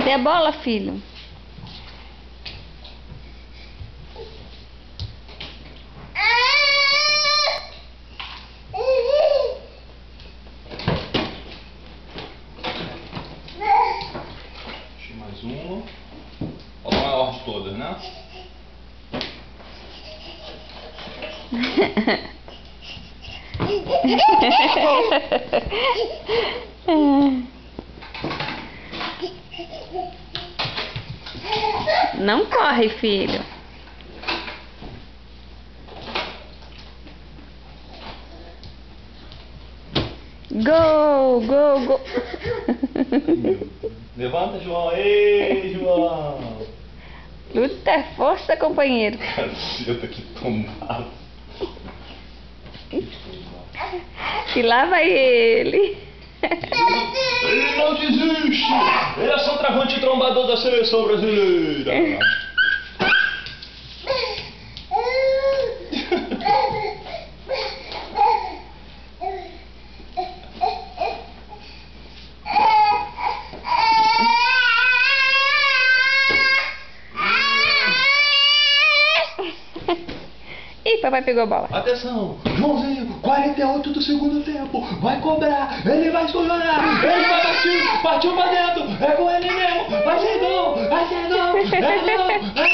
Cadê a bola, filho? Mais uma. Ó, a maior de todas, né? Não corre, filho. Gol, gol, gol. Levanta, João. Ei, João. Luta é força, companheiro. Caceta, que tomada. E lá vai ele. Ele não desiste. Ele é centroavante trombador da seleção brasileira. Ih, papai pegou a bola. Atenção, Joãozinho, 48 do segundo tempo, vai cobrar, ele vai explorar, ele vai partir, partiu pra dentro, é com ele mesmo, vai ser gol, é gol.